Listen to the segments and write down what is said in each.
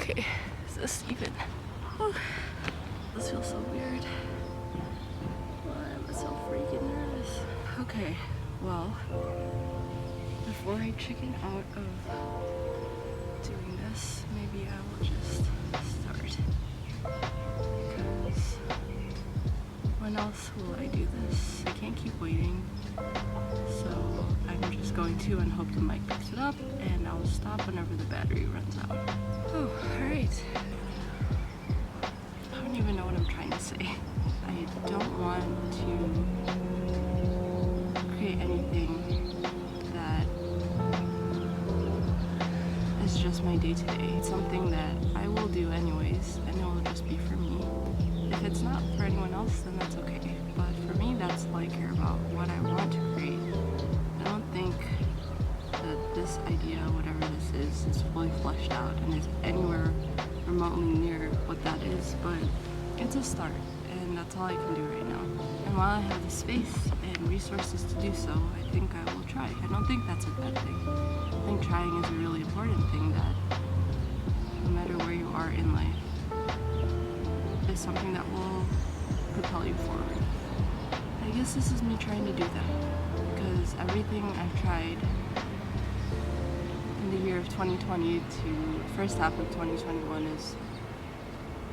Okay, is this even? Oh, this feels so weird. Why am I so freaking nervous? Okay, well, before I chicken out of doing this, maybe I will just start. Because when else will I do this? I can't keep waiting. So I'm just going to and hope the mic picks it up, and I'll stop whenever the battery runs out. Oh, alright. I don't even know what I'm trying to say. I don't want to create anything that is just my day-to-day. It's something that I will do anyways, and it will just be for me. If it's not for anyone else, then that's okay. But for me, that's all I care about, what I want to create. I don't think that this idea, whatever this is fully fleshed out and is anywhere remotely near what that is, but it's a start, and that's all I can do right now. And while I have the space and resources to do so, I think I will try. I don't think that's a bad thing. I think trying is a really important thing, that no matter where you are in life, is something that will propel you forward. I guess this is me trying to do that, because everything I've tried in the year of 2020 to first half of 2021 has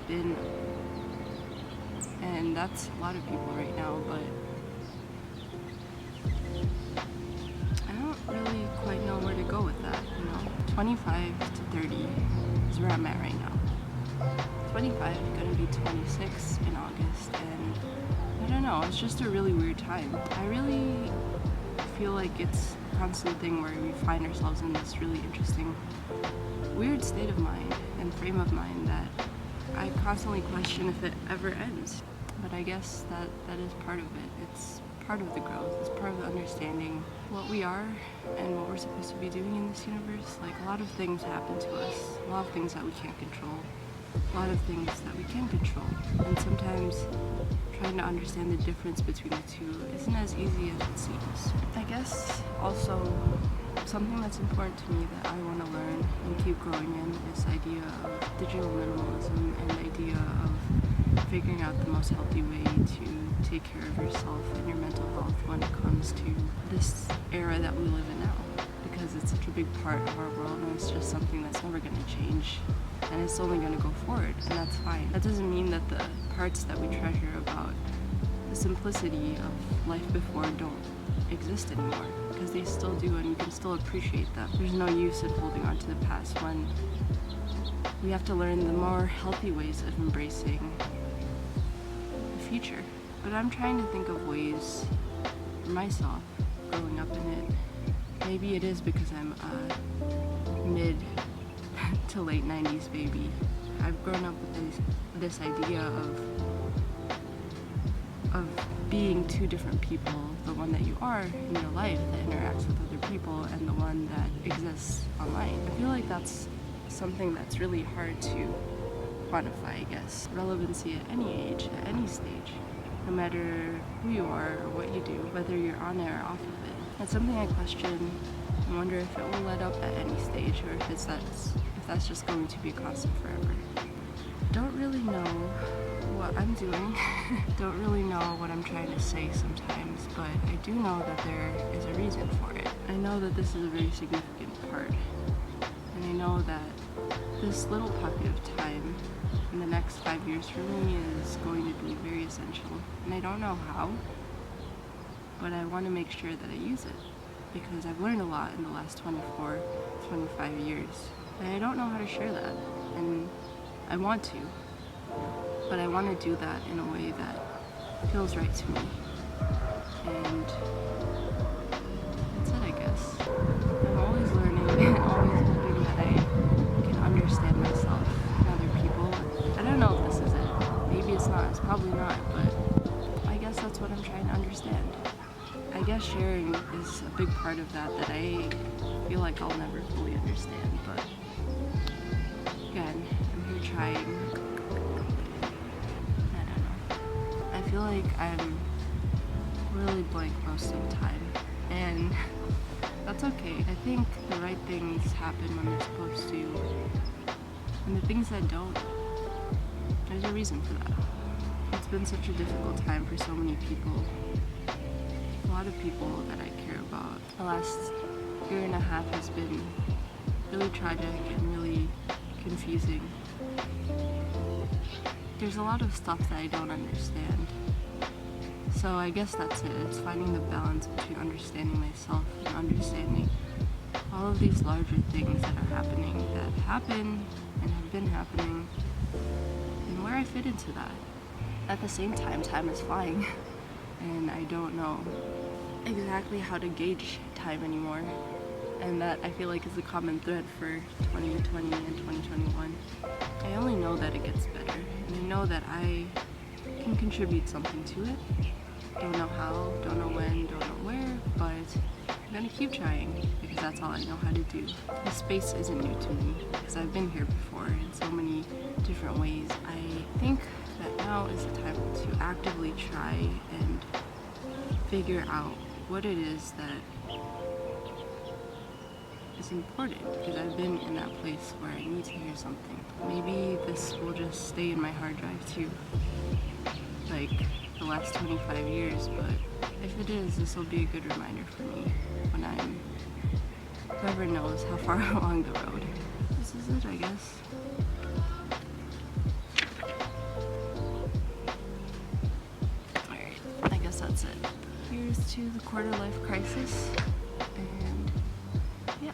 been, and that's a lot of people right now, but I don't really quite know where to go with that, 25 to 30 is where I'm at right now. 25, gonna be 26 in August, and I don't know, it's just a really weird time. I really feel like it's a constant thing where we find ourselves in this really interesting, weird state of mind and frame of mind that I constantly question if it ever ends. But I guess that is part of it. It's part of the growth. It's part of the understanding what we are and what we're supposed to be doing in this universe. Like, a lot of things happen to us, a lot of things that we can't control, a lot of things that we can control, and sometimes trying to understand the difference between the two isn't as easy as it seems. I guess also something that's important to me that I want to learn and keep growing in is the idea of digital minimalism and the idea of figuring out the most healthy way to take care of yourself and your mental health when it comes to this era that we live in now, because it's such a big part of our world, and it's just something that's never going to change, and it's only going to go forward, and that's fine. That doesn't mean that the parts that we treasure about the simplicity of life before don't exist anymore, because they still do, and you can still appreciate them. There's no use in holding on to the past when we have to learn the more healthy ways of embracing the future. But I'm trying to think of ways for myself growing up in it. Maybe it is because I'm a mid to late 90s baby. I've grown up with this idea of being two different people, the one that you are in your life that interacts with other people and the one that exists online. I feel like that's something that's really hard to quantify, I guess. Relevancy at any age, at any stage, no matter who you are or what you do, whether you're on it or off of it. It's something I question and wonder if it will let up at any stage, or if that's just going to be a constant forever. Don't really know what I'm doing. Don't really know what I'm trying to say sometimes, but I do know that there is a reason for it. I know that this is a very significant part, and I know that this little pocket of time in the next 5 years for me is going to be very essential, and I don't know how, but I want to make sure that I use it, because I've learned a lot in the last 24, 25 years, and I don't know how to share that, and I want to, but I want to do that in a way that feels right to me, and that's it, I guess. I'm always learning and always hoping that I can understand myself and other people. I don't know if this is it. Maybe it's not. It's probably not, but I guess that's what I'm trying to understand. I guess sharing is a big part of that I feel like I'll never fully understand, but again, I'm here trying. I don't know. I feel like I'm really blank most of the time, and that's okay. I think the right things happen when they're supposed to, and And the things that don't, there's a reason for that. It's been such a difficult time for so many people. A lot of people that I care about. The last year and a half has been really tragic and really confusing. There's a lot of stuff that I don't understand. So I guess that's it. It's finding the balance between understanding myself and understanding all of these larger things that are happening, that happen and have been happening, and where I fit into that. At the same time, time is flying, and I don't know exactly how to gauge time anymore. And that I feel like is a common thread for 2020 and 2021. I only know that it gets better, and I know that I can contribute something to it. Don't know how, don't know when, don't know where, but I'm gonna keep trying because that's all I know how to do. This space isn't new to me because I've been here before in so many different ways. I think that now is the time to actively try and figure out what it is that is important, because I've been in that place where I need to hear something. Maybe this will just stay in my hard drive too, like the last 25 years, but if it is, this will be a good reminder for me when I'm, whoever knows how far along the road. This is it, I guess. Alright, I guess that's it. Here's to the quarter life crisis, and yeah.